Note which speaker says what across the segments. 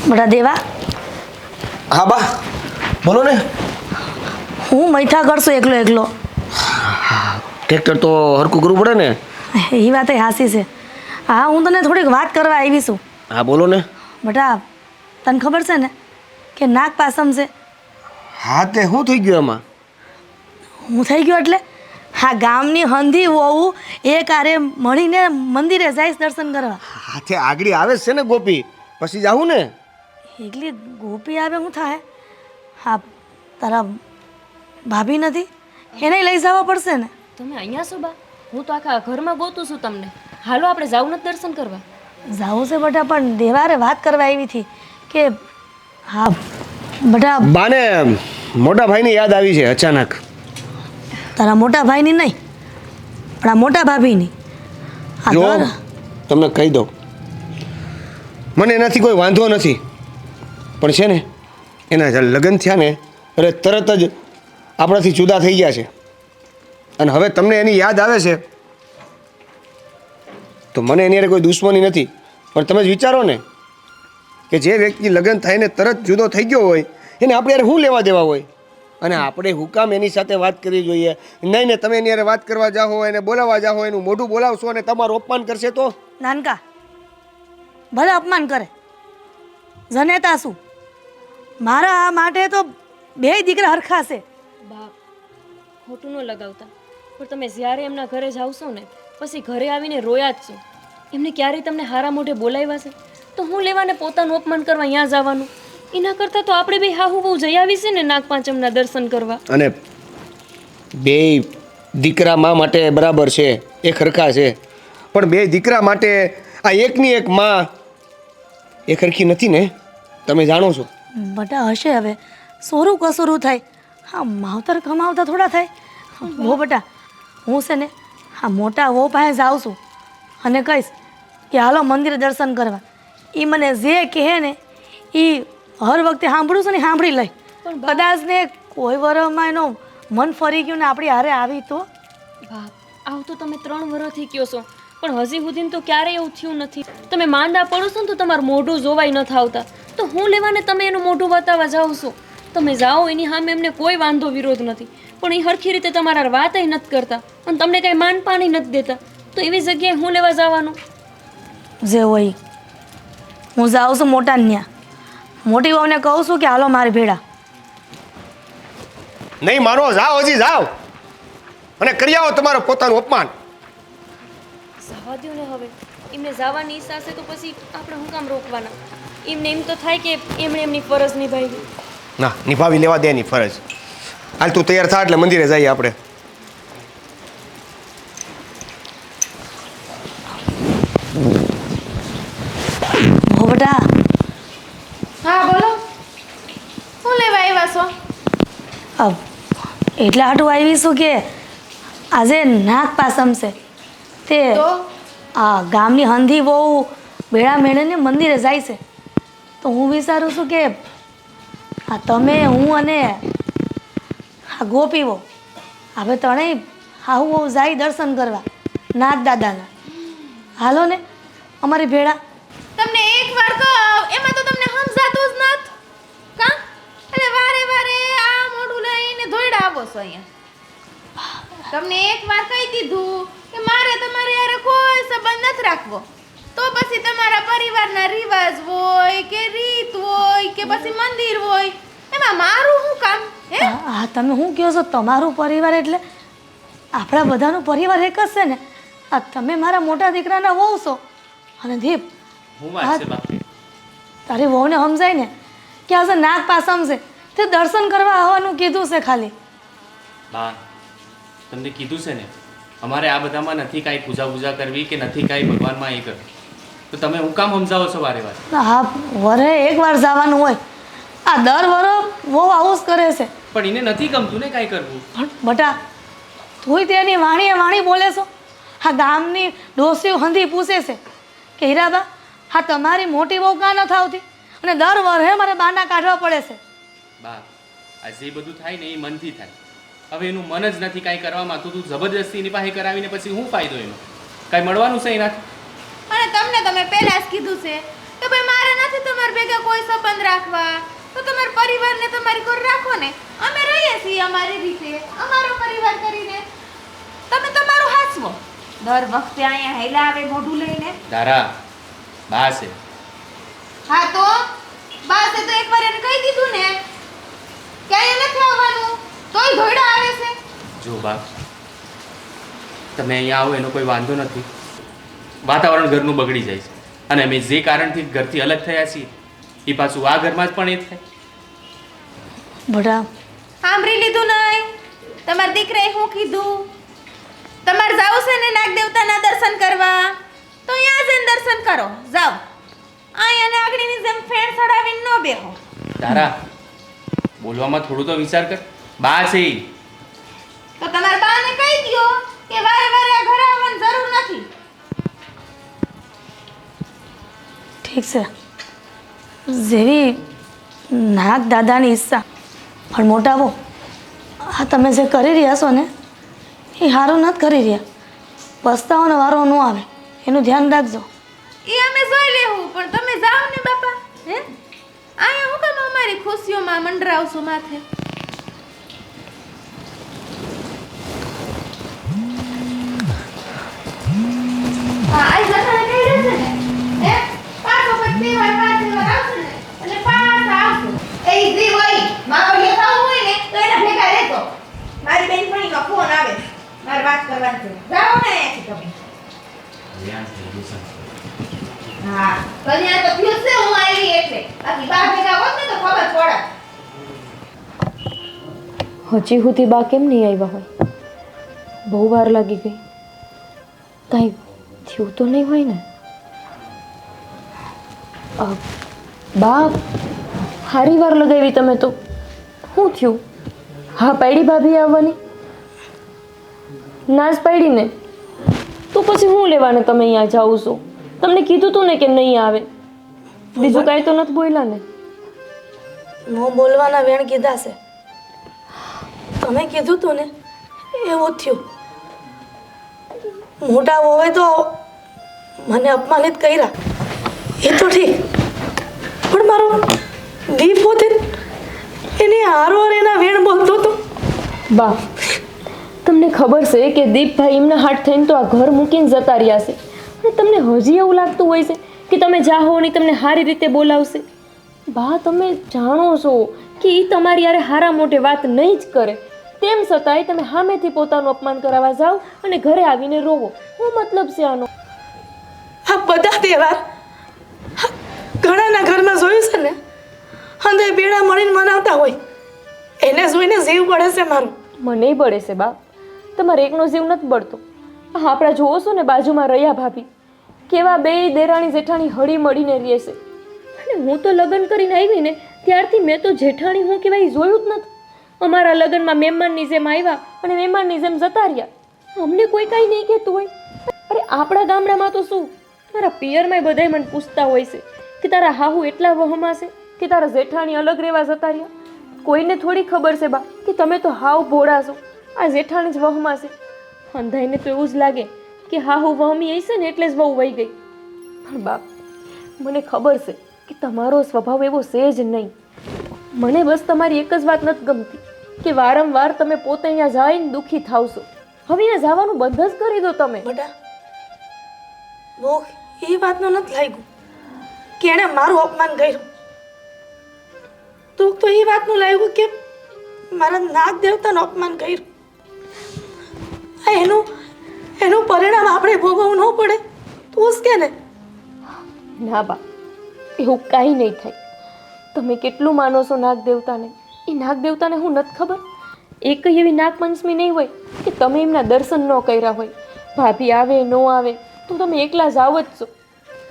Speaker 1: બટા દેવા,
Speaker 2: હા બા બોલો ને.
Speaker 1: હું મૈથા કરશું એકલો એકલો?
Speaker 2: ટ્રેક્ટર તો હરકું કરવું પડે ને.
Speaker 1: એ વાત હાસી છે. હા, હું તને થોડીક વાત કરવા આવી છું.
Speaker 2: હા બોલો ને.
Speaker 1: બટા, તને ખબર છે ને કે નાગ પાસમ છે?
Speaker 2: હા તે શું થઈ ગયું એમાં?
Speaker 1: હું થઈ ગયો એટલે હા, ગામની હંધી વહુ એક આરે મળીને મંદિરે જઈશ દર્શન કરવા.
Speaker 2: હા તે આગળ આવે છે ને ગોપી, પછી જાવું ને.
Speaker 1: એકલી ગોપી આવે શું થાય? હા, તારા ભાભી નથી, એને લઈ જવા પડશે ને.
Speaker 3: તમે અહીંયા છો બા? હું તો આખા ઘરમાં ગોતું છું તમને. હાલો આપણે જાવું નથી દર્શન કરવા?
Speaker 1: જાવું છે બટા, પણ દેવારે વાત કરવા આવી હતી કે હા બટા.
Speaker 2: બાને મોટા ભાઈની યાદ આવી છે અચાનક.
Speaker 1: તારા મોટા ભાઈની નહીં, પણ આ મોટા ભાભીની. આ
Speaker 2: જો
Speaker 1: ઘર
Speaker 2: તમને કહી દઉં, મને એનાથી કોઈ વાંધો નથી, પણ છે ને એના જ્યારે લગ્ન થયા ને એટલે તરત જ આપણાથી જુદા થઈ ગયા છે, અને હવે તમને એની યાદ આવે છે તો મને એની હારે કોઈ દુશ્મની નથી, પણ તમે જ વિચારો ને કે જે વ્યક્તિ લગ્ન થઈને તરત જુદો થઈ ગયો હોય એને આપણે યાર શું લેવા દેવા હોય, અને આપણે હુકામ એની સાથે વાત કરવી જોઈએ? નહીં ને તમે એની હારે વાત કરવા જાઓ, એને બોલાવવા જાઓ, એનું મોઢું બોલાવશો અને તમારું અપમાન કરશે તો?
Speaker 1: નાનકા ભલે અપમાન કરે, જનેતા શું, મારા માટે તો બે દીકરા હરખા છે.
Speaker 3: બા, ખોટું ન લગાવતા, પણ તમે જ્યારે એમના ઘરે જાવશો ને પછી ઘરે આવીને રોયા જ છો. એમને ક્યારેય તમને હારા મોઢે બોલાવ્યા છે? તો હું લેવાને પોતાનું અપમાન કરવા અહીંયા જવાનું? એના કરતાં તો આપણે બે હાહુ બહુ જઈ આવી છે ને નાગપાંચમના દર્શન કરવા.
Speaker 2: અને બે દીકરા મા માટે બરાબર છે, એ ખરખા છે, પણ બે દીકરા માટે આ એકની એક માં એ ખરખી નથી ને, તમે જાણો છો.
Speaker 1: બટા હશે હવે, સોરું કસોરું થાય, હા માવતર કમાવતા થોડા થાય. હો બટા, હું છે ને હા મોટા વહુ પાસે જાઉં છું અને કહીશ કે હાલો મંદિરે દર્શન કરવા. એ મને જે કહે ને એ હર વખતે સાંભળું છું ને સાંભળી લઈ. પણ કદાચ ને કોઈ વરમાં એનો મન ફરી ગયું ને આપણી હારે આવી તો?
Speaker 3: બા, આવું તો તમે 3 વર્ષથી કહો છો, પણ હજી સુધી તો ક્યારેય એવું થયું નથી. તમે માંદા પડો છો ને તો તમારું મોઢું જોવાય નથી આવતા, તો હું લેવાને તમે એનું મોઢું બતાવવા જાઓ છો? તમે જાઓ એની સામે એમને કોઈ વાંધો વિરોધ નથી, પણ એ હરખી રીતે તમારા વાતય નથી કરતા અને તમને કંઈ માન પાણી નથી દેતા, તો એવી જગ્યાએ હું લેવા જવાનું?
Speaker 1: જે હોય હું જાઉં છું મોટા ન્યા, મોટી વહુને કહું છું કે હાલો મારી ભેળા.
Speaker 2: નહીં માનો, જાઓ, હજી જાઓ અને કરી આવો તમારું પોતાનું અપમાન.
Speaker 3: જવા દો ને હવે, એમને જવાની ઈચ્છા છે તો પછી આપણે શું કામ રોકવાના? એમને એમ તો થાય કે એમણે એમની ફરજ નિભાવી.
Speaker 2: ના, નિભાવી લેવા દે એની ફરજ. હાલ તું તૈયાર થા એટલે મંદિરે જઈએ આપણે.
Speaker 1: હો બેટા.
Speaker 4: હા બોલો, શું લેવા આવ્યા છો?
Speaker 1: એટલે આટલું આવીશું કે આજે નાગ પાસમ છે તે
Speaker 4: તો
Speaker 1: આ ગામની હંધી બહુ ભેળા મેળીને મંદિરે જાય છે, તો હું વિચારું છું કે આ તમે હું અને આ ગોપી બહુ હવે ત્રણેય હાહુ બહુ જાય દર્શન કરવા નાગ દાદાના. હાલો ને અમારી ભેળા.
Speaker 4: તમને એક વાર કહો એમાં તો તમને સમજાતું જ નથી કા? એટલે વારે વારે આ મોઢું લઈને ધોઈડા આવો છો અહીંયા. તમને એક વાર કહી દીધું કે મારે તમારે યાર કોઈ સંબંધ નથી રાખવો, તો પછી તમારા પરિવારના રિવાજ હોય કે રીત હોય કે પછી મંદિર હોય, એમાં મારું શું કામ? હે
Speaker 1: હા તમે શું કહો છો? તમારું પરિવાર એટલે આપણા બધાનો પરિવાર એક જ છે ને. આ તમે મારા મોટા દીકરાના વહુ છો અને દીપ તારી વહુને સમજાય ને કે આજે નાગ પાસમ છે તે દર્શન કરવા આવવાનું કીધું છે ખાલી.
Speaker 5: બા, તમને કીધું છે ને અમારે આ બધામાં નથી કાંઈ પૂજા કરવી કે નથી કાંઈ ભગવાનમાં એ કરવું, તો તમે હું કામ સમજાવો છો વારે વારે?
Speaker 1: હા વરે એકવાર જવાનું હોય, આ દર વરો વહુ આવું જ કરે છે.
Speaker 5: પણ એને નથી ગમતું ને કાંઈ કરવું.
Speaker 1: પણ બટા તુંય તેની વાણી બોલે છો. હા ગામની ડોસીઓ હંધી પૂછે છે કે હીરાબા હા તમારી મોટી વહુ કાં નથી આવતી, અને દર વરસે મારે બાના કાઢવા પડે છે.
Speaker 5: બા, આ જે બધું થાય ને એ મનથી થાય. હવે એનું મન જ નથી કાંઈ કરવામાં, તો તું જબરદસ્તી એની પાસે કરાવીને પછી શું ફાયદો એનો? કાંઈ મળવાનું છે એનાથી?
Speaker 4: અને તમને તમે પહેલા જ કીધું છે કે ભાઈ મારે નથી નથી તમારા ભેગા કોઈ સંબંધ રાખવા તો તમારા પરિવારને તમારી ઘર રાખો ને. અમે રહીએ છીએ અમારી રીતે, અમારો પરિવાર કરીને. તમે તમારું હાચવો. દર વખતે અહીંયા હેલા આવે મોઢું લઈને.
Speaker 5: તારા બા છે.
Speaker 4: હા તો બાસે તો એકવાર એને કહી દીધું ને કે અહીંયા નથી આવવાનું, તોય ઘોડા આવે છે.
Speaker 5: જો બા, તમે અહીંયા આવો એનો કોઈ વાંધો નથી. વાતાવરણ ઘરનું બગડી જાય છે અને અમે જે કારણથી ઘરથી અલગ થયા છીએ એ પાછું આ ઘરમાં જ પણ એ થાય.
Speaker 1: બટા
Speaker 4: સાંભળી લીધું નહીં? તમારા દીકરાએ શું કીધું? તમારે જાવું છે ને નાગ દેવતાના દર્શન કરવા, તો અહીંયા જઈને દર્શન કરો. જાઓ, અહીંયા નાગણીની જેમ ફેણ ચડાવીને ન બેહો.
Speaker 5: તારા બોલવામાં થોડું તો વિચાર કર. બા છે ઈ.
Speaker 4: તો તમારા બાને કહી દ્યો કે વારે વારે આ ઘરે આવવાની જરૂર નથી.
Speaker 1: ઠીક છે, જેવી નાગ દાદાની ઈચ્છા. પણ મોટા બહુ, આ તમે જે કરી રહ્યા છો ને એ સારું નથી કરી રહ્યા. પસ્તાવાનો વારો ન આવે એનું ધ્યાન રાખજો.
Speaker 4: એ અમે જોઈ લેવું, પણ તમે જાઓ ને બાપા. હે અહીંયા હું કામ અમારી ખુશીઓમાં મંડરાવશો માથે? હા, આ જતા કહી દેશે ને હે પાછો પછી વાર આવશે ને એટલે પાછા આવશે. એ ઈઝી હોય મારો લેતા હોય ને તો એના ભેગા રહેતો. મારી બેનપણીનો ફોન આવે, મારે વાત કરવાની છે. જાઓ ને અહીંયાથી તમે. હા, કન્યા તો થયું છે હું આવી એટલે. બાકી બા ભેગા હોત ને તો ખબર પડે.
Speaker 3: હજી સુધી બા કેમ નહીં આવ્યા હોય? બહુ વાર લાગી ગઈ. કાંઈ થયું તો નહીં હોય ને? બા હારી વાર લગાવી તમે તો. શું થયું? હા પાડી ભાભી આવવાની? ના જ પાડી ને. તો પછી હું લેવાને તમે અહીંયા જાઓ છો? તમને કીધું તું ને કે નહીં આવે. બીજું કાંઈ તો નથી બોલ્યા ને?
Speaker 1: ન બોલવાના વેણ કીધા છે. તમે કીધું તું ને એવું થયું. મોટા હોય તો મને અપમાનિત કર્યા એ તો ઠીક, પણ મારો દીપ પોતે એની હારો એના વેણ બોલતો હતો.
Speaker 3: બા તમને ખબર છે કે દીપભાઈ એમના હાથ થઈને તો આ ઘર મૂકીને જતા રહ્યા છે, અને તમને હજી એવું લાગતું હોય છે કે તમે જાઓ ને તમને સારી રીતે બોલાવશે. બા તમે જાણો છો કે એ તમારી યારે હારા મોટે વાત નહીં જ કરે, તેમ છતાંય તમે સામેથી પોતાનું અપમાન કરાવવા જાઓ અને ઘરે આવીને રોવો. શું મતલબ છે આનો?
Speaker 1: આ બધા તહેવાર ઘણાના ઘરમાં જોયું છે ને, અંદર બેડા મળીને મનાવતા હોય, એને જોઈને જીવ પડે છે મારો.
Speaker 3: મને બળે છે બા, તમારે એકનો જીવ નથી બળતો. આપણા જોવો છો ને બાજુમાં રહ્યા ભાભી, કેવા બે દેરાણી જેઠાણી હળી મળીને રહે છે. અને હું તો લગ્ન કરીને આવી ને ત્યારથી મેં તો જેઠાણી હું કહેવાય જોયું જ નથી. અમારા લગ્નમાં મહેમાનની જેમ આવ્યા અને મહેમાનની જેમ જતા રહ્યા. અમને કોઈ કાંઈ નહીં કહેતું હોય. અરે આપણા ગામડામાં તો શું, મારા પિયરમાં બધાય મને પૂછતા હોય છે કે તારા હાહુ એટલા વહમાં છે કે તારા જેઠાણી અલગ રહેવા જતા રહ્યા. કોઈને થોડી ખબર છે બા કે તમે તો હાવ ભોળા છો, આ જેઠાણી જ વહમાં છે. અંધાઈને તો એવું જ લાગે કે હાહુ વહમી હશે ને એટલે જ વહુ વહી ગઈ. પણ બાપ મને ખબર છે કે તમારો સ્વભાવ એવો છે જ નહીં. મને બસ તમારી એક જ વાત નથી ગમતી કે વારંવાર તમે પોતે અહીંયા જઈને દુઃખી થાવ છો. હવે અહીંયા જવાનું બંધ જ કરી દો તમે.
Speaker 1: બટા બહુ એ વાતનું નથી લાગ્યું કે એણે મારું અપમાન કર્યું. તો એ વાતનું લાગ્યું કે મારા નાગ દેવતાનું અપમાન કર્યું. એનું પરિણામ આપણે ભોગવવું ન પડે તું જ કે ને?
Speaker 3: ના બા, એવું કાંઈ નહીં થાય. તમે કેટલું માનો છો નાગ દેવતાને? એ નાગ દેવતાને હું નથી ખબર? એક એવી નાગપંચમી નહીં હોય કે તમે એમના દર્શન ન કર્યા હોય. ભાભી આવે ન આવે તો તમે એકલા જાઓ જ છો.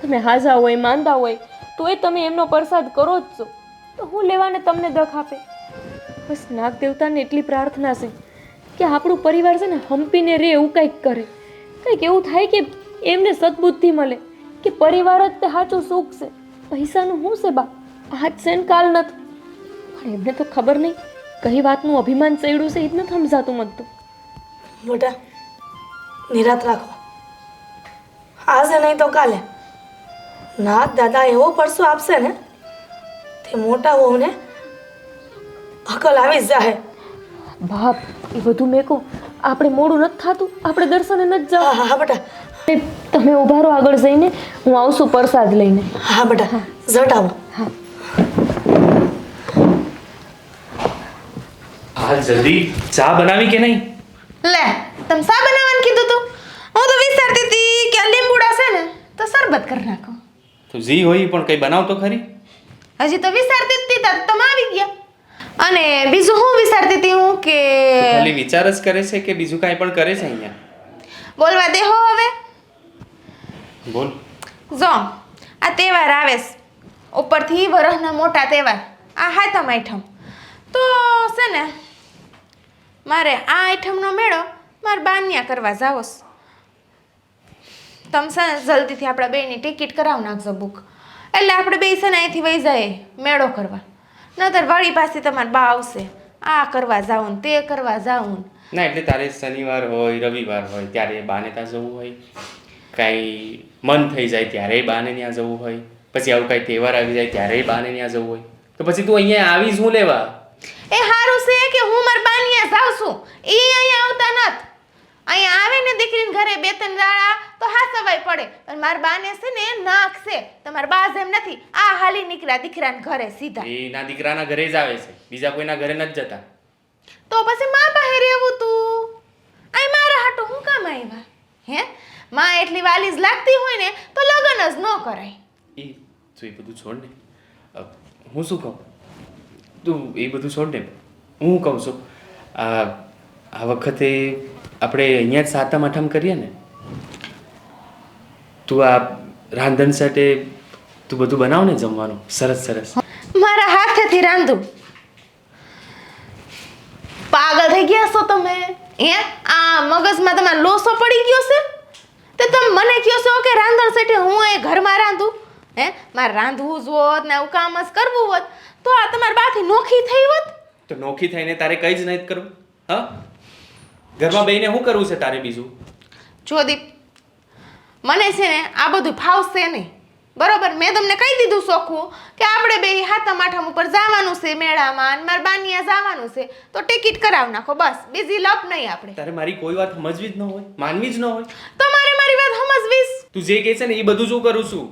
Speaker 3: તમે હાજા હોય માંદા હોય તોય તમે એમનો પ્રસાદ કરો જ છો. તો હું લેવાને તમને દખ આપે? બસ નાગ દેવતાને એટલી પ્રાર્થના છે કે આપણું પરિવાર છે ને હંપીને રહે એવું કંઈક કરે. કંઈક એવું થાય કે એમને સદબુદ્ધિ મળે કે પરિવાર જ તે સાચું સુખ છે. પૈસાનું શું છે બા? આજ છે ને કાલ નથી. પણ એમને તો ખબર નહીં કઈ વાતનું અભિમાન ચડ્યું છે એ જ નથી સમજાતું મને તો.
Speaker 1: મોટા નિરાત રાખો, આજે નહીં તો કાલે નાગ દાદા એવો પરસો આપશે ને તે મોટા વહુને અકલ આવી જ જાહે.
Speaker 3: બાપ એ બધું મેં કહું આપણે મોડું નથી થતું, આપણે દર્શને નથી જાવ.
Speaker 1: હા હા બેટા,
Speaker 3: તમે ઊભા રહો આગળ જઈને, હું આવશું પ્રસાદ લઈને.
Speaker 1: હા બેટા, ઝટ આવો.
Speaker 5: હાલ જલ્દી ચા બનાવી કે નહીં?
Speaker 4: લે તમે શા બનાવવાનું કીધું તું? હું તો વિચારતી હતી કે આ લીંબુડા છે ને તો શરબત કરી નાખો.
Speaker 5: તો જી હોય પણ કંઈ બનાવ તો ખરી.
Speaker 4: હજી તો વિચારતી જ હતી તાર તમે આવી ગયા. અને બીજું હું વિચારતી હતી હું કે
Speaker 5: તું ખાલી વિચાર જ કરે છે કે બીજું કાંઈ પણ કરે છે અહીંયા?
Speaker 4: બોલવા દે હો હવે.
Speaker 5: બોલ.
Speaker 4: જો આ તહેવાર આવે છે, ઉપરથી વરસના મોટા તહેવાર આ હાતમ આઠમ, તો છે ને મારે આ આઠમનો મેળો મારે બાન્યા કરવા જાવો છે. તમે છે ને જલ્દીથી આપણા બેયની ટિકિટ કરાવી નાખજો બુક, એટલે આપણે બે છે ને અહીંથી વહી જાય મેળો કરવા. નતર વળી પાછી તમારા બા આવશે, આ કરવા જાવું ને તે કરવા જાવું.
Speaker 5: ના એટલે તારે શનિવાર હોય રવિવાર હોય ત્યારે બાને ત્યાં જવું હોય, કાંઈ મન થઈ જાય ત્યારે બાને ત્યાં જવું હોય, પછી આવું કાંઈ તહેવાર આવી જાય ત્યારે બાને ત્યાં જવું હોય, તો પછી તું અહીંયા આવી શું લેવા?
Speaker 4: એ સારું છે કે હું મારા બાનિયા જાઉં છું, એ અહીંયા આવતા નથી. અહીંયા આવે ને દીકરીને ઘરે બે ત્રણ દાડા તો હાસવાય પડે, પણ મારા બાને છે ને નાક છે, તમારા બા જેમ નથી. આ હાલી નીકળ્યા દીકરાને ઘરે સીધા.
Speaker 5: એના દીકરાના ઘરે જ આવે છે, બીજા કોઈના ઘરે નથી જતા.
Speaker 4: તો પછી માં પાસે રહેવું તું? આ મારા હાટુ હું કામ આવ્યા? હે માં એટલી વાલી જ લાગતી હોય ને તો લગ્ન જ ન કરાય.
Speaker 5: તું એ બધું છોડ ને. હું શું કહું, તું એ બધું છોડ ને. હું કહું છું આ વખતે આપણે અહીંયા જ સાતમ આઠમ કરીએ ને. તું આ રાંધણ સાથે તું બધું બનાવ ને જમવાનું સરસ સરસ.
Speaker 4: મારા હાથેથી રાંધું? પાગલ થઈ ગયા છો તમે? હે આ મગજમાં તમારે લોસો પડી ગયો છે? તે તમે મને કહો છો કે રાંધણ સેઠે હું એ ઘરમાં રાંધું? હે મારે રાંધવું જ હોત ને આવું કામ જ કરવું હોત તો આ તમારી બાથી નોખી થઈ હોત.
Speaker 5: તો નોખી થઈને તારે કંઈ જ નહીં કરવું? હા, ઘરમાં બેહીને શું કરવું છે તારે બીજું?
Speaker 4: જો દીપ, મને છે ને આ બધું ફાવશે નહીં, બરોબર? મેં તમને કહી દીધું સોખું કે આપણે બે હાથમ આઠમ ઉપર જવાનું છે મેળામાં, અને મારા બાનિયા જવાનું છે, તો ટિકિટ કરાવી નાખો બસ, બીજી લપ નહીં આપણે.
Speaker 5: તારે મારી કોઈ વાત સમજવી જ ન હોય, માનવી જ ન હોય?
Speaker 4: તમારે મારી વાત સમજવીશ.
Speaker 5: તું જે કહે છે ને એ બધું શું કરું છું,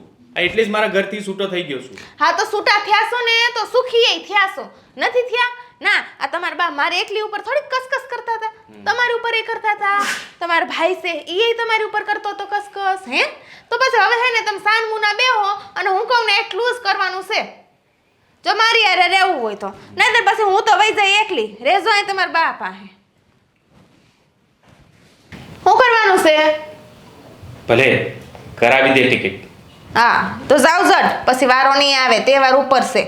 Speaker 5: એટલે જ મારા ઘરથી છૂટો થઈ ગયો છું.
Speaker 4: હા તો છૂટા થયા છો ને તો સુખી થયા છો, નથી થયા? ના, આ તમારા બા મારે એકલી ઉપર થોડીક કસકસ કરતા હતા, તમારી ઉપર એ કરતા હતા. તમારા ભાઈ છે એ તમારી ઉપર કરતો તો કસકસ. હે તો પછી હવે છે ને તમે સાન મુના બેહો, અને હું કહું ને એટલું જ કરવાનું છે. જો મારી યારે રહેવું હોય તો, નહીંતર પછી હું તો વહી જાય એકલી. રહેજો અહીં તમારા બા પાસે. શું કરવાનું છે?
Speaker 5: ભલે કરાવી દે ટિકિટ.
Speaker 4: હા તો જાવ જટ, પછી વારો નહીં આવે, તહેવાર ઉપર છે.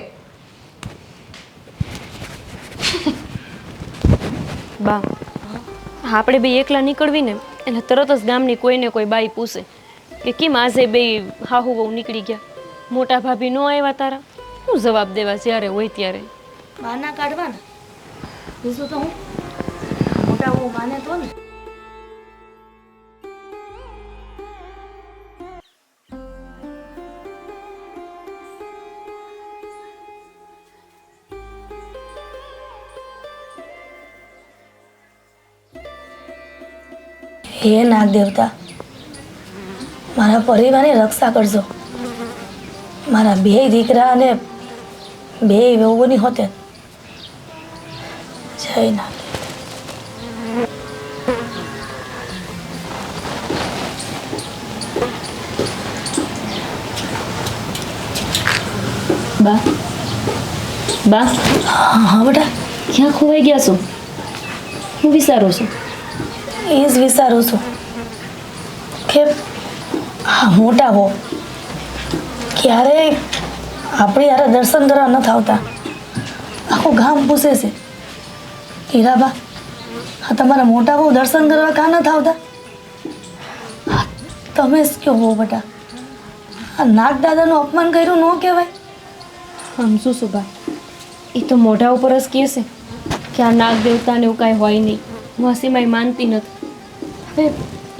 Speaker 3: બા આપણે બે એકલા નીકળવી ને એટલે તરત જ ગામની કોઈને કોઈ બાઈ પૂછે કે કેમ આજે બે હાહુ વહુ નીકળી ગયા, મોટા ભાભી ન આવ્યા તારા? શું જવાબ દેવા જ્યારે હોય ત્યારે?
Speaker 1: બહાના કાઢવાના, બીજું તો હું મોટા વહુ માને તો ને. હે નાગ દેવતા, મારા પરિવારની રક્ષા કરજો. મારા બે દીકરા અને બે વહુઓની હોતે. જય નાગ
Speaker 3: બા બા
Speaker 1: હા બેટા,
Speaker 3: ક્યાં ખોવાઈ ગયા છો? હું વિચારું છું.
Speaker 1: એ જ વિચારું છું કે આ મોટા હો ક્યારેય આપણે યાર દર્શન કરવા નથી આવતા. આખું ગામ પૂછે છે હીરાબા, આ તમારા મોટા બહુ દર્શન કરવા કાં નથી આવતા? તમે જ કહો હો બેટા, આ નાગ દાદાનું અપમાન કર્યું ન કહેવાય?
Speaker 3: સમજુ છું બા, એ તો મોઢા ઉપર જ કહે છે કે આ નાગ દેવતાને એવું કાંઈ હોય નહીં. હું હસીમાય માનતી નથી. હવે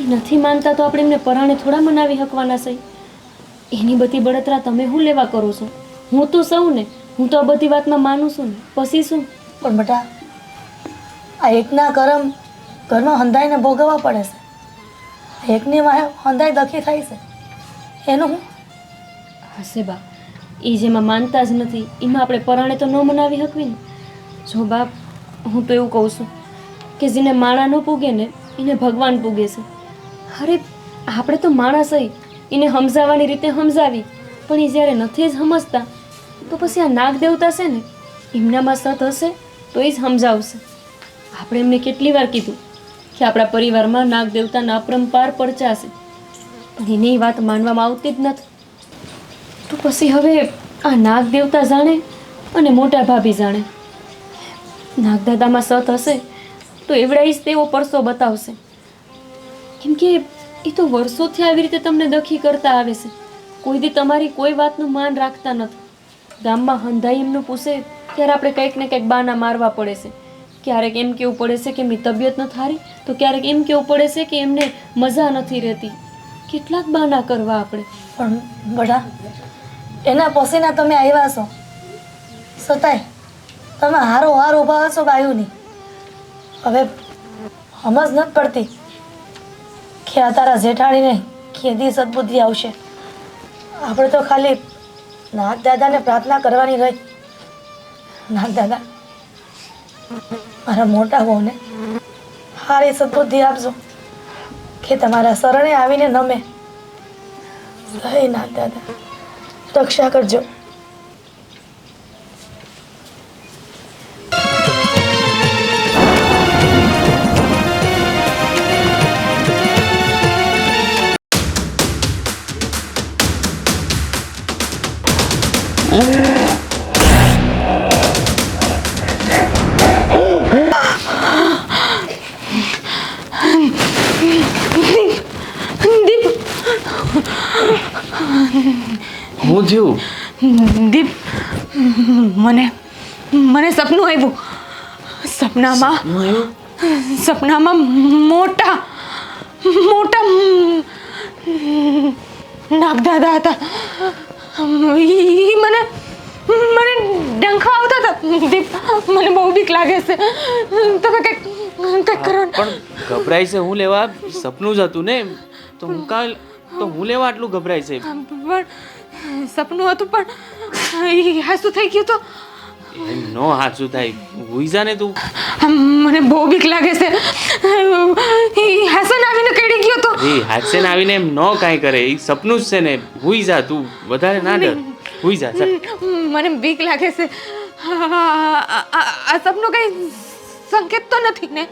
Speaker 3: એ નથી માનતા તો આપણે એમને પરાણે થોડા મનાવી શકવાના છે? એની બધી બળતરા તમે શું લેવા કરો છો? હું તો સૌ ને હું તો આ બધી વાતમાં માનું છું ને, પછી શું?
Speaker 1: પણ બેટા આ એકના કરમ ઘરમાં હંધાઈને ભોગવવા પડે છે. એકની વાહે હંધાઈ દખી થાય છે એનું હું?
Speaker 3: હશે બા, એ જેમાં માનતા જ નથી એમાં આપણે પરાણે તો ન મનાવી શકવી ને. જો બાપ, હું તો એવું કહું છું કે જેને માણા ન પૂગે ને એને ભગવાન પૂગે છે. અરે આપણે તો માણસ હઈ, એને સમજાવવાની રીતે સમજાવી, પણ એ જ્યારે નથી જ સમજતા તો પછી આ નાગ દેવતા છે ને એમનામાં સત હશે તો એ જ સમજાવશે. આપણે એમને કેટલી વાર કીધું કે આપણા પરિવારમાં નાગ દેવતાના અપરંપાર પડચા છે, પણ એને એ વાત માનવામાં આવતી જ નથી. તો પછી હવે આ નાગ દેવતા જાણે અને મોટા ભાભી જાણે. નાગદાદામાં સત હશે તો એવડાઈશ તેવો પરસો બતાવશે, કેમ કે એ તો વર્ષોથી આવી રીતે તમને દખી કરતા આવે છે. કોઈ દી તમારી કોઈ વાતનું માન રાખતા નથી. ગામમાં હંધાઈ એમનું પૂછે ત્યારે આપણે કંઈક ને કંઈક બાના મારવા પડે છે. ક્યારેક એમ કેવું પડે છે કે એમની તબિયત નથી સારી, તો ક્યારેક એમ કેવું પડે છે કે એમને મજા નથી રહેતી. કેટલાક બાના કરવા આપણે.
Speaker 1: પણ બેટા એના પછીના તમે આવ્યા છો છતાંય તમે હારો હાર ઊભા હશો બાયુની. હવે સમજ નથી પડતી કે આ તારા જેઠાણીને કેદી સદબુદ્ધિ આવશે. આપણે તો ખાલી નાગ દાદાને પ્રાર્થના કરવાની રહી. નાગ દાદા મારા મોટા બહુને હારી સદબુદ્ધિ આપજો કે તમારા શરણે આવીને નમે. જય નાગ દાદા, રક્ષા કરજો.
Speaker 5: હું થયું?
Speaker 6: દીપ, મને સપનું આવ્યું. સપનામાં મોટા નાગદાદા હતા. ઈ મને ડંખા આવતા હતા. દીપ, મને બહુ બીક લાગે છે. તમે કંઈક કરો ને.
Speaker 5: પણ ગભરાય છે હું લેવા? સપનું જ હતું ને, તો હું લેવા આટલું ગભરાય છે?
Speaker 6: પણ સપનું હતું, પણ હાસું થઈ ગયું તો
Speaker 5: એમ નો હાચું થાય, હુઈ જા ને તું.
Speaker 6: મને બહુ બીક લાગે છે. હાસન આવીને કડી ગયો તો.
Speaker 5: એ હાથસે ને આવીને એમ નો કાંઈ કરે, એ સપનું જ છે ને. હુઈ જા તું, વધારે ના ડર. હુઈ જા ચાલ.
Speaker 6: મને બીક લાગે છે. આ સપનું કઈ સંકેત તો નથી ને?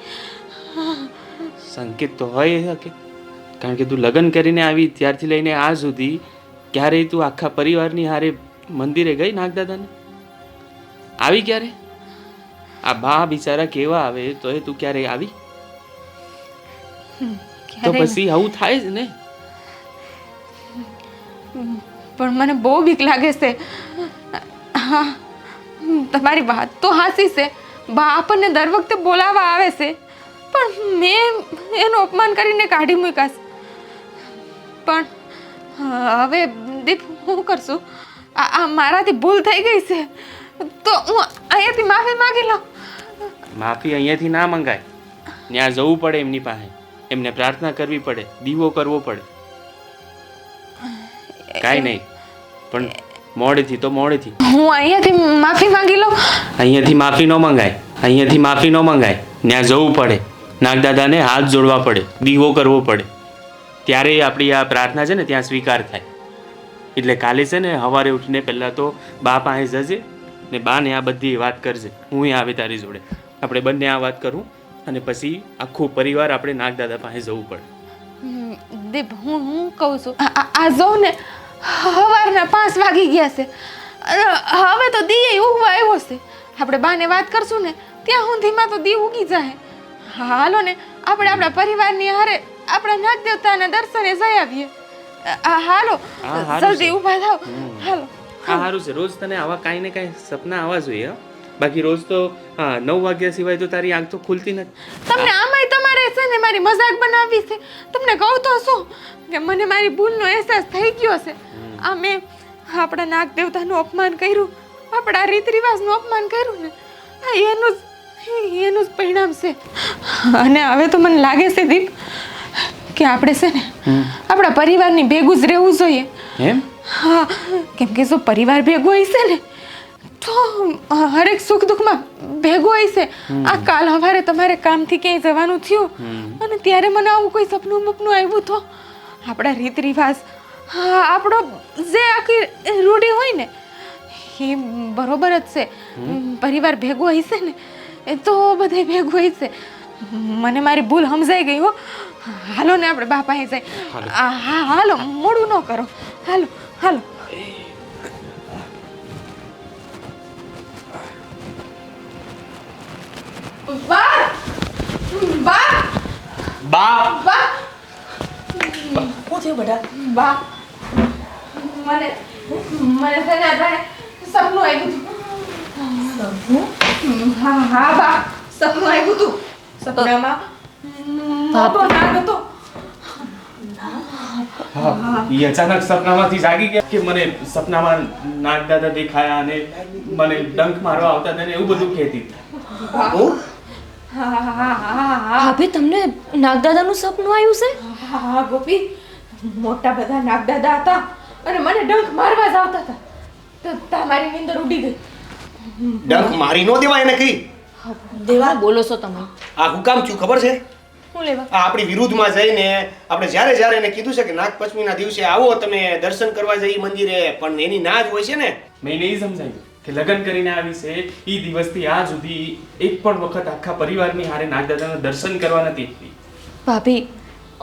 Speaker 5: સંકેત તો હોય શકે, કારણ કે તું લગ્ન કરીને આવી ત્યારથી લઈને આ સુધી ક્યારેય તું આખા પરિવારની હારે મંદિરે ગઈ નાગદાદાને? આવી ક્યારે? આ બા બિચારા કેવા આવે તો એ તું ક્યારે આવી? તો પછી આવું થાય જ ને.
Speaker 6: પણ મને બહુ બીક લાગે છે. હા, તમારી વાત તો હાસી છે. બા આપણને દર વખતે બોલાવવા આવે છે, પણ મેં એનું અપમાન કરીને કાઢી મૂક્યા છે. પણ હવે દીપ, હું કરશું? આ મારાથી ભૂલ થઈ ગઈ છે, તો હું અહીંયાથી માફી માગી લઉં.
Speaker 5: માફી અહીંયાથી ના મંગાય, ત્યાં જવું પડે એમની પાસે, એમને પ્રાર્થના કરવી પડે, દીવો કરવો પડે. કાંઈ નહીં, પણ મોડેથી તો મોડેથી.
Speaker 6: હું અહીંયાથી માફી માંગી લઉં.
Speaker 5: અહીંયાથી માફી ન મંગાય, અહીંયાથી માફી ન મંગાય. ત્યાં જવું પડે, નાગદાદાને હાથ જોડવા પડે, દીવો કરવો પડે, ત્યારે આપણી આ પ્રાર્થના છે ને ત્યાં સ્વીકાર થાય. એટલે કાલે છે ને સવારે ઉઠીને પહેલાં તો બા પાસે જજે ને બાને આ બધી વાત કરજે. હું આવે તારી જોડે, આપણે બંને આ વાત કરું, અને પછી આખો પરિવાર આપણે નાગદાદા પાસે જવું પડે.
Speaker 6: દીપ, હું કહું છું, આ જોઉં ને સવારના 5 વાગી ગયા છે. હવે તો દીએ ઉગવા આવ્યો છે. આપણે બાને વાત કરશું ને ત્યાં સુધીમાં તો દી ઉગી જાય. હાલો ને, આપણે આપણા પરિવારની હારે આપણા નાગ દેવતાના દર્શને જઈ આવીએ. હાલો, જલ્દી ઊભા થાવ. હાલો.
Speaker 5: હા, સારું છે. રોજ તને આવા કાંઈ ને કાંઈ સપના આવવા જોઈએ. બાકી રોજ તો 9 વાગ્યા સિવાય તો તારી આંખ તો ખુલતી નથી.
Speaker 6: તમને આમાંય તમારે છે ને મારી મજાક બનાવવી છે. તમને કહું તો શું કે મને મારી ભૂલનો અહેસાસ થઈ ગયો છે. આ મેં આપણા નાગ દેવતાનું અપમાન કર્યું આપણા રીત રિવાજનું અપમાન કર્યું ને આ એનું જ પરિણામ છે. અને હવે તો મને લાગે છે દીપ કે આપણે છે ને આપણા પરિવારની ભેગું જ રહેવું જોઈએ.
Speaker 5: એમ?
Speaker 6: હા, કેમ કે જો પરિવાર ભેગો હોય છે ને તો હરેક સુખ દુઃખમાં ભેગો હોય છે. આ કાલ સવારે તમારે કામથી ક્યાંય જવાનું થયું અને ત્યારે મને આવું કોઈ સપનું બપનું આવ્યું તો આપણા રીત રિવાજ, હા, આપણો જે આખી રૂઢી હોય ને એ બરોબર જ છે. પરિવાર ભેગો હોય છે ને એ તો બધે ભેગું હોય છે. મને મારી ભૂલ સમજાઈ ગઈ હો. હાલો ને આપણે બાપાએ જાય. હા હાલો, મોડું ન કરો. હાલો હાલો. બા બા
Speaker 5: બા
Speaker 6: બા
Speaker 1: શું થયું બેટા?
Speaker 6: બા મને છે ને અત્યારે સપનું આવ્યું હતું. હા બા, સપનું આવ્યું હતું. સપનામાં મોટો નાગ હતો.
Speaker 5: એ અચાનક સપનામાંથી જાગી ગયા કે મને સપનામાં નાગ દાદા દેખાયા અને મને ડંખ મારવા આવતા હતા ને એવું બધું કહેતી.
Speaker 3: ભાભી તમને નાગદાદાનું સપનું આવ્યું છે?
Speaker 6: હા ગોપી, મોટા બધા નાગદાદા હતા અને મને ડંખ મારવા જ આવતા હતા. તો તમારી નીંદર ઉડી ગઈ.
Speaker 2: ડંખ મારી નો દેવાય એને કઈ.
Speaker 3: દેવા બોલો છો તમે?
Speaker 2: આ હું કામ થયું ખબર છે?
Speaker 3: શું લેવા?
Speaker 2: આ આપણી વિરુદ્ધમાં જઈને આપણે જ્યારે એને કીધું છે કે નાગપંચમીના દિવસે આવો તમે દર્શન કરવા જઈ મંદિરે, પણ એની ના જ હોય છે ને.
Speaker 5: મેં એને એ સમજાવ્યું કે લગ્ન કરીને આવી છે એ દિવસથી આજ સુધી એક પણ વખત આખા પરિવારની હારે નાગદાદાના દર્શન કરવા નથી આવી.
Speaker 3: ભાભી,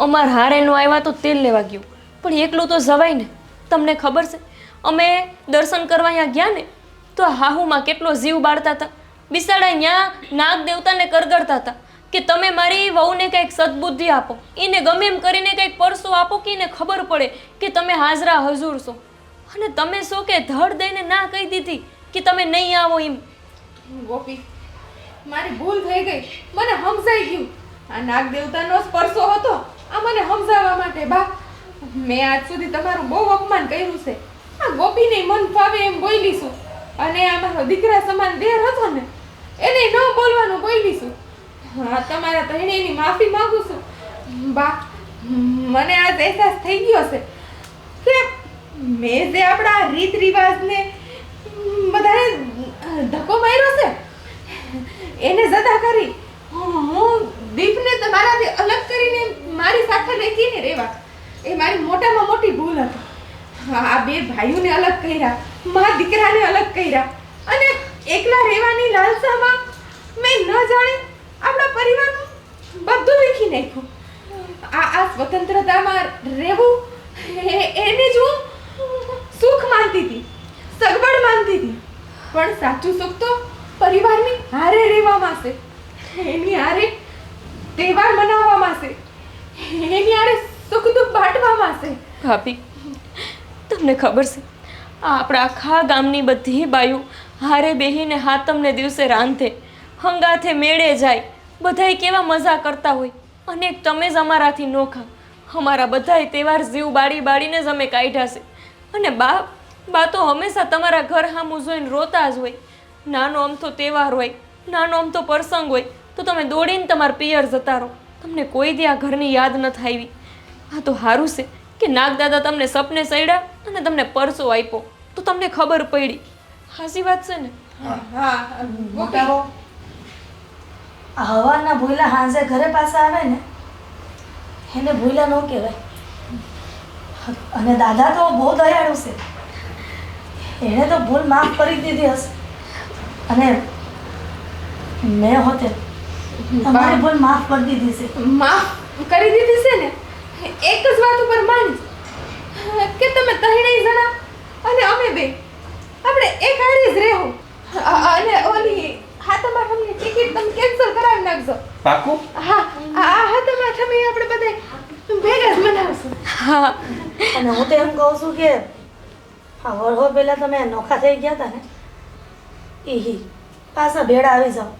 Speaker 3: અમાર હારે નો આવ્યા તો તેલ લેવા ગયું, પણ એકલું તો જવાય ને. તમને ખબર છે અમે દર્શન કરવા અહીંયા ગયા ને તો હાહુમાં કેટલો જીવ બાળતા હતા. બિસાડા ત્યાં નાગ દેવતાને કરગરતા હતા કે તમે મારી વહુને કંઈક સદબુદ્ધિ આપો, એને ગમે એમ કરીને કંઈક પરસો આપો કે એને ખબર પડે કે તમે હાજરા હજુર છો. અને તમે શું કે ધડ દઈને ના કહી દીધી કે તમે નહીં આવો એમ.
Speaker 6: ગોપી, મારી ભૂલ થઈ ગઈ. મને સમજાઈ ગયું. આ નાગ દેવતાનો સ્પર્શો હતો આ મને સમજાવવા માટે. બા, મેં આજ સુધી તમારું બહુ અપમાન કર્યું છે. આ ગોપીને મન ફાવે એમ બોલી છું અને આ મારો દીકરા સમાન દેર હતો ને એને ન બોલવાનું બોલી છું. હા, તમારા ત્રણેયની માફી માંગુ છું. બા, મને આજ અહેસાસ થઈ ગયો છે કે મેં જે આપણા રીત રિવાજને બધાને ધક્કો માર્યો છે એને જતા કરી હું દીપને તમારાથી અલગ કરીને મારી સાથે લેખીને રહેવા એ મારી મોટામાં મોટી ભૂલ હતી. આ બે ભાઈઓને અલગ કર્યા, મારા દીકરાને અલગ કર્યા અને એકલા રહેવાની લાલસામાં મેં ન જાણે આપણા પરિવારનું બધું લીખી નાખ્યું. આ સ્વતંત્રતામાં રહેવું એને જ હું સુખ માનતી હતી, સગવડ માનતી હતી. પણ સાચું સુખ તો પરિવારની હારે રહેવામાં છે, એની હારે તહેવાર મનાવવામાં છે, એની હારે સુખ દુઃખ બાંટવામાં છે.
Speaker 3: ભાભી, તમને ખબર છે આ આપણા આખા ગામની બધી બાયું હારે બેહીને હાતમને દિવસે રાંધે, હંગાથે મેળે જાય, બધાય કેવા મજા કરતા હોય. અને તમે જ અમારાથી નોખા. અમારા બધાય તહેવાર જીવ બાળીને જ અમે કાઢ્યા છે. અને બા તો હંમેશા તમારા ઘર સામું જોઈને રોતા જ હોય. નાનો અમથો તહેવાર હોય, નાનો અમથો પ્રસંગ હોય તો તમે દોડીને તમારા પિયર જતા રહો. તમને કોઈ દી આ ઘરની યાદ નથી આવી. આ તો સારું છે કે નાગદાદા તમને સપને સડ્યા અને તમને પરસો આપ્યો તો તમને ખબર પડી. હાસી વાત છે ને?
Speaker 6: હા
Speaker 1: મોટા બહુ આ હવાના ભૂલા હાંજે ઘરે પાછા આવે ને એને ભૂલા ન કહેવાય. અને દાદા તો બહુ દયાળુ છે, એણે તો ભૂલ માફ કરી દીધી હશે. અને મેં હોતે તમારી ભૂલ માફ કરી દીધી છે.
Speaker 6: માફ કરી દીધી છે ને એક જ વાત ઉપર માનીશ કે તમે ત્રણેય જણા અને અમે બે આપણે એક હારે જ રહેવું. અને ઓલી હાથમાં ટિકિટ તમે કેન્સલ કરાવી નાખજો.
Speaker 5: પાકું?
Speaker 6: હા, આ હાથમાં તમે આપણે બધા ભેગા જ મનાવશું.
Speaker 3: હા,
Speaker 1: અને હું તો એમ કહું છું કે આ વરહો પહેલાં તમે નોખા થઈ ગયા હતા ને એ પાછા ભેળા આવી જાઓ.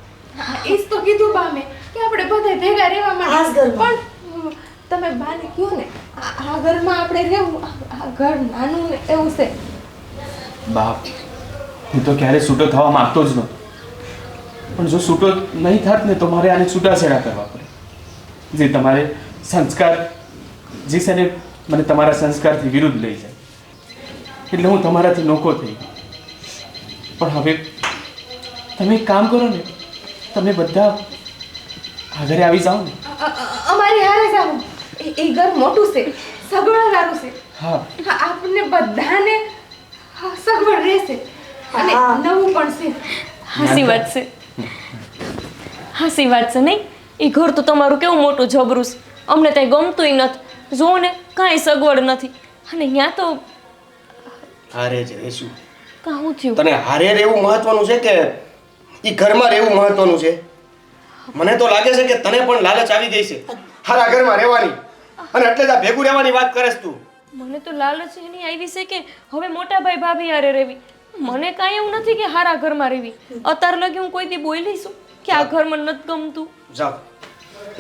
Speaker 6: ઈ જ તો કીધું બા મેં કે આપણે બધા ભેગા રહેવા
Speaker 1: આ જ
Speaker 6: માટે.
Speaker 1: ઘરમાં.
Speaker 6: પણ તમે બાને કહો ને આ ઘરમાં આપણે રહેવું, આ ઘર નાનું ને એવું છે.
Speaker 5: બાપ, હું તો ક્યારે છૂટો થવા માંગતો જ નહોતો, પણ જો છૂટો નહીં થાત ને તો મારે આને છૂટાછેડા કરવા પડે, જે તમારે સંસ્કાર જે છે ને મને તમારા સંસ્કારથી વિરુદ્ધ લઈ જાય, એટલે હું તમારાથી નોખો થઈ ગયો. પણ હવે તમે એક કામ કરો ને, તમે બધા આગળ આવી જાઓ ને.
Speaker 6: અમારી હારે જાવ. એ ઘર મોટું છે, સગવડવાળું છે.
Speaker 5: હા,
Speaker 6: આપણને બધાને સગવડ રહેશે અને નવું પણ છે.
Speaker 3: હાસી વાત છે, હાસી વાત છે નહીં? એ ઘર તો તમારું કેવું મોટું જબરું છે, અમને ત્યાં ગમતુંય નથી. જુઓ ને, કાંઈ સગવડ નથી. અને ત્યાં તો
Speaker 2: હારે જ રહેશું.
Speaker 3: કાં શું થયું?
Speaker 2: તને હારે રહેવું મહત્વનું છે કે એ ઘરમાં રહેવું મહત્વનું છે? મને તો લાગે છે કે તને પણ લાલચ આવી ગઈ છે હારા ઘરમાં રહેવાની, અને એટલે જ આ ભેગું રહેવાની વાત કરેસ તું.
Speaker 3: મને તો લાલચ એની આવી છે કે હવે મોટા ભાઈ ભાભી હારે રહેવી. મને કાંઈ એવું નથી કે હારા ઘરમાં રહેવી. અત્યાર લગી હું કોઈ દી બોલી છું કે આ ઘર મને નથી ગમતું?
Speaker 2: જાઓ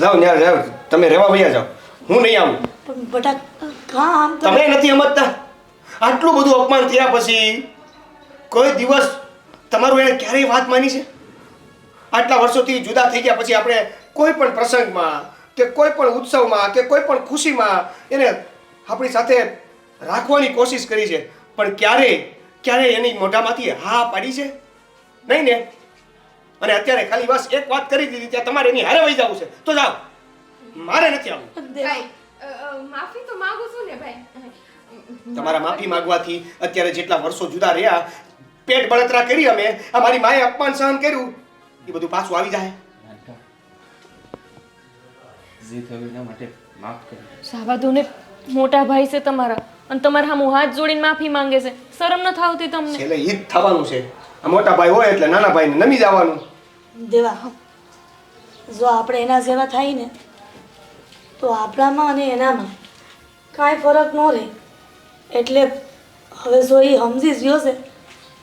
Speaker 2: જાઓ ન્યા જાઓ, તમે રહેવા વયા જાઓ, હું નહીં આવું.
Speaker 1: પણ બટા કાં આમ તો
Speaker 2: તમે નથી સમજતા, આટલું બધું અપમાન થયા પછી કોઈ દિવસ તમારું એને ક્યારેય વાત માની છે? આટલા વર્ષોથી જુદા થઈ ગયા પછી આપણે કોઈ પણ પ્રસંગમાં કે કોઈ પણ ઉત્સવમાં કે કોઈ પણ ખુશીમાં એને આપણી સાથે રાખવાની કોશિશ કરી છે, પણ ક્યારે એની મોઢામાંથી હા પાડી છે? નહીં ને? અને અત્યારે ખાલી બસ એક વાત કરી દીધી ત્યાં તમારે એની હારે વહી જવું છે, તો જાઓ, મારે નથી આવવું.
Speaker 6: ભાઈ, માફી તો માંગુ છું ને ભાઈ.
Speaker 2: તમારા માફી માંગવાથી અત્યારે જેટલા વર્ષો જુદા રહ્યા, પેટ બળતરા કરી અમે, અમારી માએ અપમાન સહન કર્યું, એ બધું પાછું આવી જાય.
Speaker 5: જે થયું એના માટે માફ કરો.
Speaker 3: સાવા દો ને, મોટા ભાઈ છે તમારા અને તમારા સામું હાથ જોડીને માફી માંગે છે. શરમ નથી આવતી તમને?
Speaker 2: છેલ્લે ઈ જ થવાનું છે. આ મોટા ભાઈ હોય એટલે નાના ભાઈને નમી જવાનું.
Speaker 1: દેવા, જો આપણે એના જેવા થાય ને તો આપણામાં અને એનામાં કાંઈ ફરક ન રહે. એટલે હવે જો એ સમજી ગયો છે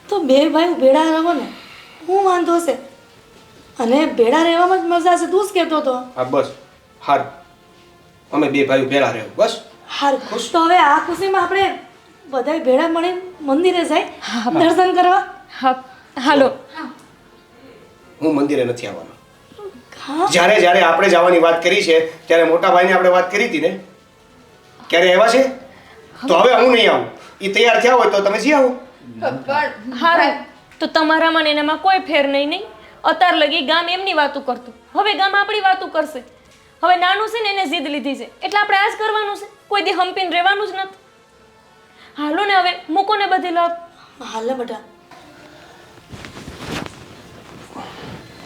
Speaker 1: તો બે ભાઈ ભેળા રહો ને, હું વાંધો છે? અને ભેળા રહેવામાં જ મજા છે. તું જ કહેતો હતો.
Speaker 2: હા બસ, હારું, અમે બે ભાઈઓ ભેળા રહ્યો, બસ.
Speaker 1: હારું, ખુશ તો હવે આ ખુશીમાં આપણે બધાય ભેળા મળી મંદિરે જાય દર્શન કરવા.
Speaker 3: હા, હાલો.
Speaker 2: હું મંદિરે નથી આવવાનો.
Speaker 1: હા,
Speaker 2: જ્યારે આપણે જવાની વાત કરી છે ત્યારે મોટા ભાઈને આપણે વાત કરી હતી ને, ક્યારે આવ્યા છે? તો હવે હું નહીં આવું. એ તૈયાર થયા હોય તો તમે જી આવો.
Speaker 6: પણ
Speaker 3: હારું, તો તમારામાં ને એનામાં કોઈ ફેર નહીં. અત્યાર લગી ગામ એમની વાતો કરતું, હવે ગામ આપણી વાતો કરશે. હવે નાનું છે ને એને જીદ લીધી છે એટલે આપણે આ જ કરવાનું છે, કોઈ દી હંપીને રહેવાનું જ નથી. હાલો ને હવે મૂકો ને બધી લપ.
Speaker 1: હાલે બેટા.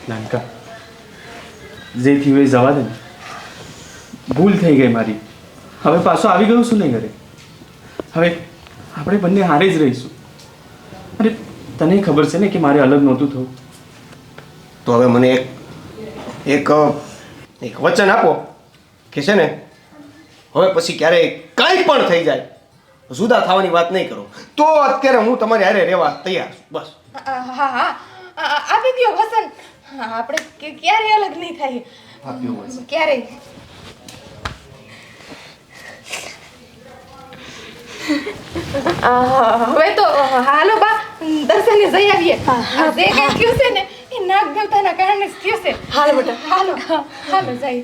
Speaker 5: નાનકા, જે થયું એ જવા દે ને. ભૂલ થઈ ગઈ મારી, હવે પાછો આવી ગયો છું નહીં ઘરે. હવે આપણે બંને હારે જ રહીશું. અરે તને ખબર છે ને કે મારે અલગ નહોતું થવું.
Speaker 2: તો હવે મને એક વચન આપો કે છે ને હવે પછી ક્યારેય કાંઈ પણ થઈ જાય જુદા થવાની વાત નહીં કરો, તો અત્યારે હું તમારી હારે રહેવા તૈયાર છું, બસ.
Speaker 6: હા હા આપી દ્યો વસન. આપણે ક્યારે અલગ નહીં થાય.
Speaker 5: આપ્યું હોય છે.
Speaker 6: ક્યારે હવે તો હાલો બા, દર્શને જઈ આવીએ. આ જે કંઈ થયું છે ને એ નાગ દેવતાના કારણે જ થયું છે.
Speaker 1: હાલે બેટા.
Speaker 6: હાલો હાલો જઈ.